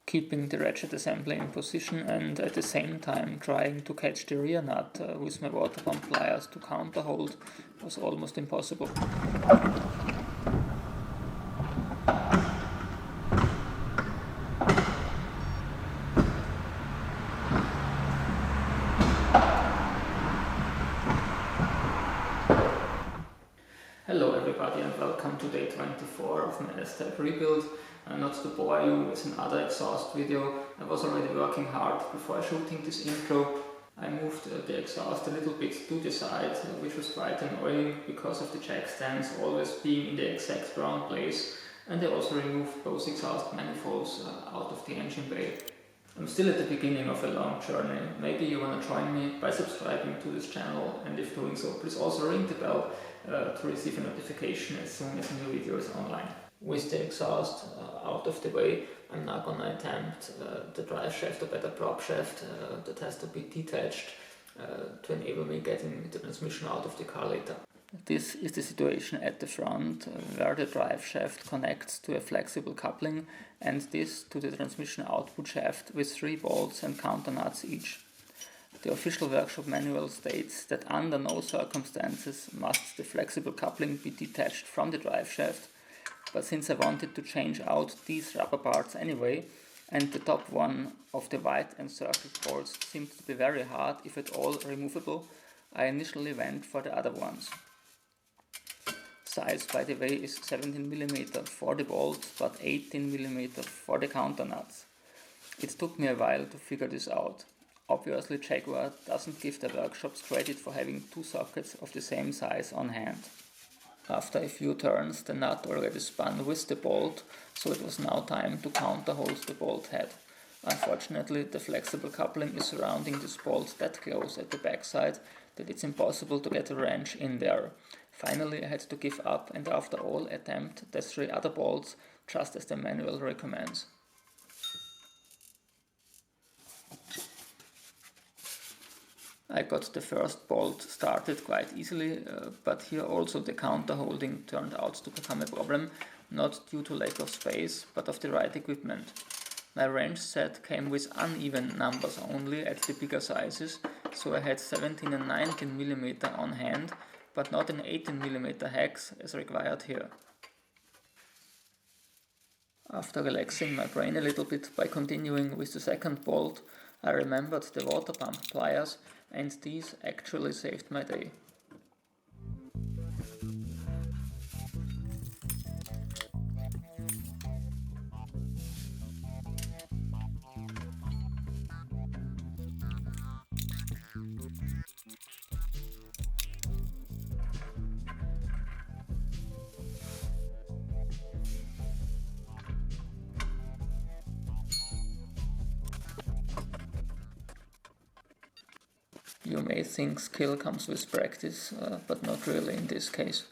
Keeping the ratchet assembly in position and at the same time trying to catch the rear nut with my water pump pliers to counterhold was almost impossible. Hello everybody and welcome to day 24 of my S-Type rebuild. Not to bore you with another exhaust video, I was already working hard before shooting this intro. I moved the exhaust a little bit to the side, which was quite annoying because of the jack stands always being in the exact wrong place, and I also removed both exhaust manifolds out of the engine bay. I'm still at the beginning of a long journey. Maybe you want to join me by subscribing to this channel, and if doing so, please also ring the bell to receive a notification as soon as a new video is online. With the exhaust out of the way, I'm now gonna attempt the drive shaft or better prop shaft that has to be detached to enable me getting the transmission out of the car later. This is the situation at the front where the drive shaft connects to a flexible coupling and this to the transmission output shaft with 3 bolts and counter nuts each. The official workshop manual states that under no circumstances must the flexible coupling be detached from the drive shaft, but since I wanted to change out these rubber parts anyway, and the top one of the white encircled bolts seemed to be very hard, if at all removable, I initially went for the other ones. Size, by the way, is 17mm for the bolts, but 18mm for the counter nuts. It took me a while to figure this out. Obviously, Jaguar doesn't give their workshops credit for having 2 sockets of the same size on hand. After a few turns, the nut already spun with the bolt, so it was now time to counterhold the bolt head. Unfortunately, the flexible coupling is surrounding this bolt that close at the backside that it's impossible to get a wrench in there. Finally, I had to give up and after all attempt the 3 other bolts, just as the manual recommends. I got the first bolt started quite easily, but here also the counter holding turned out to become a problem, not due to lack of space, but of the right equipment. My wrench set came with uneven numbers only at the bigger sizes, so I had 17 and 19mm on hand, but not an 18mm hex as required here. After relaxing my brain a little bit by continuing with the second bolt, I remembered the water pump pliers, and these actually saved my day. You may think skill comes with practice, but not really in this case.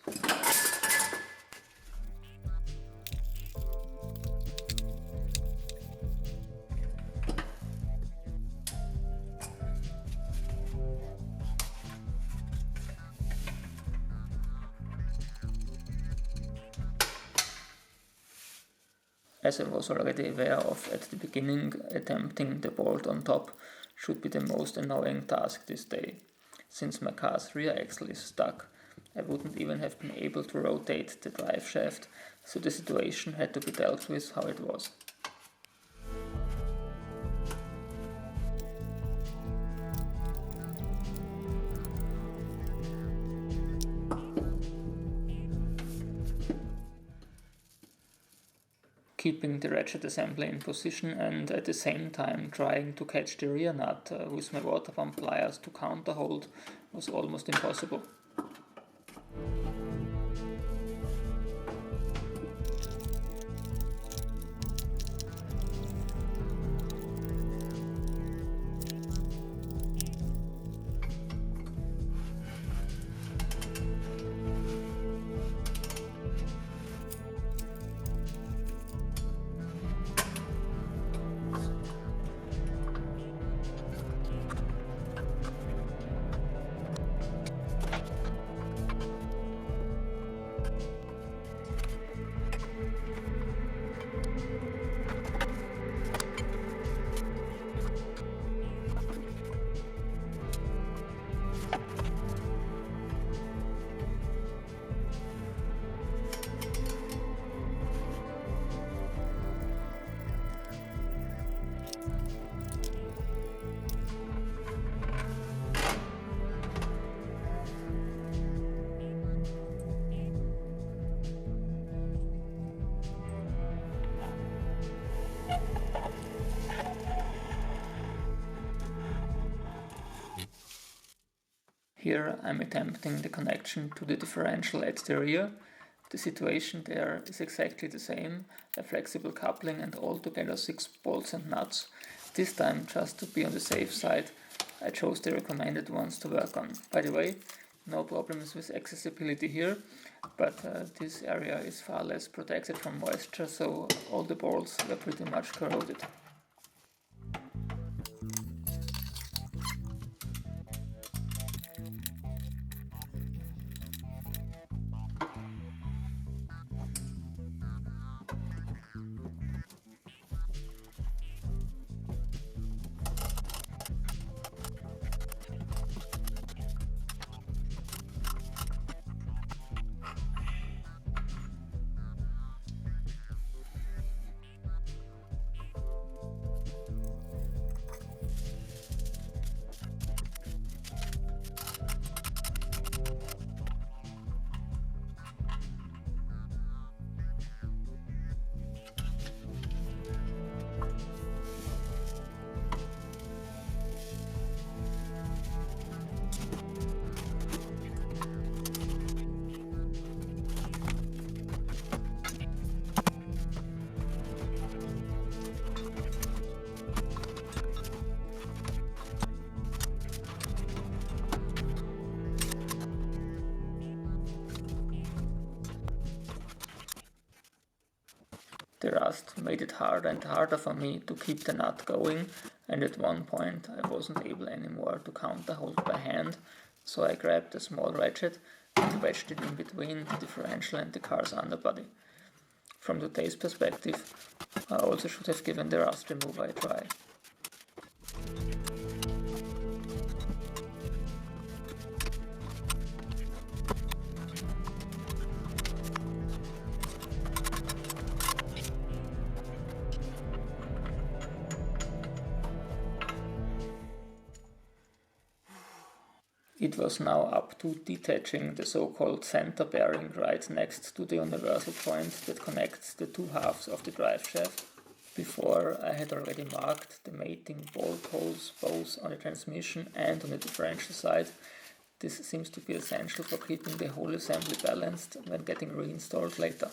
As I was already aware of at the beginning, attempting the bolt on top should be the most annoying task this day. Since my car's rear axle is stuck, I wouldn't even have been able to rotate the drive shaft, so the situation had to be dealt with how it was. Keeping the ratchet assembly in position and at the same time trying to catch the rear nut with my water pump pliers to counterhold was almost impossible. Here I'm attempting the connection to the differential at the rear. The situation there is exactly the same, a flexible coupling and altogether 6 bolts and nuts. This time, just to be on the safe side, I chose the recommended ones to work on. By the way, no problems with accessibility here, but this area is far less protected from moisture, so all the bolts were pretty much corroded. The rust made it harder and harder for me to keep the nut going, and at one point I wasn't able anymore to counterhold by hand, so I grabbed a small ratchet and wedged it in between the differential and the car's underbody. From today's perspective, I also should have given the rust remover a try. It was now up to detaching the so-called center bearing right next to the universal point that connects the two halves of the drive shaft. Before I had already marked the mating bolt holes both on the transmission and on the differential side. This seems to be essential for keeping the whole assembly balanced when getting reinstalled later.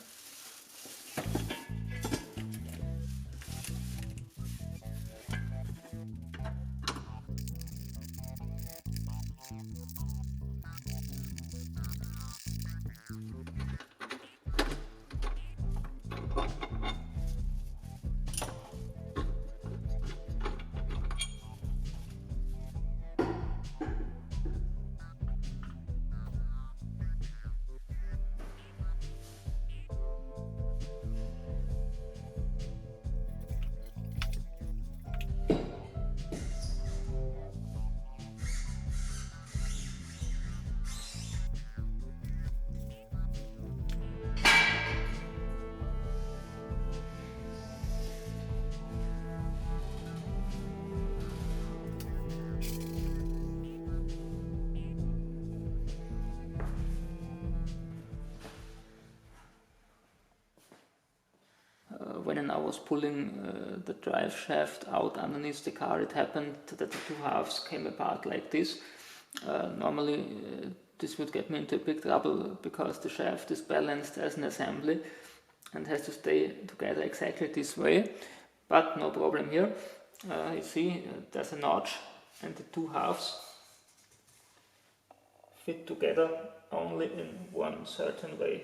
When I was pulling the drive shaft out underneath the car, it happened that the two halves came apart like this. Normally this would get me into big trouble because the shaft is balanced as an assembly and has to stay together exactly this way, but no problem here. You see there's a notch and the two halves fit together only in one certain way,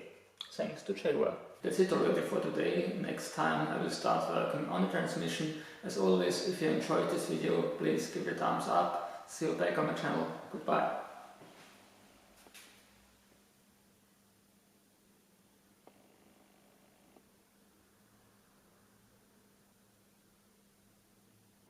thanks to Jaguar. That's it already for today. Next time I will start working on the transmission. As always, if you enjoyed this video, please give it a thumbs up. See you back on my channel. Goodbye.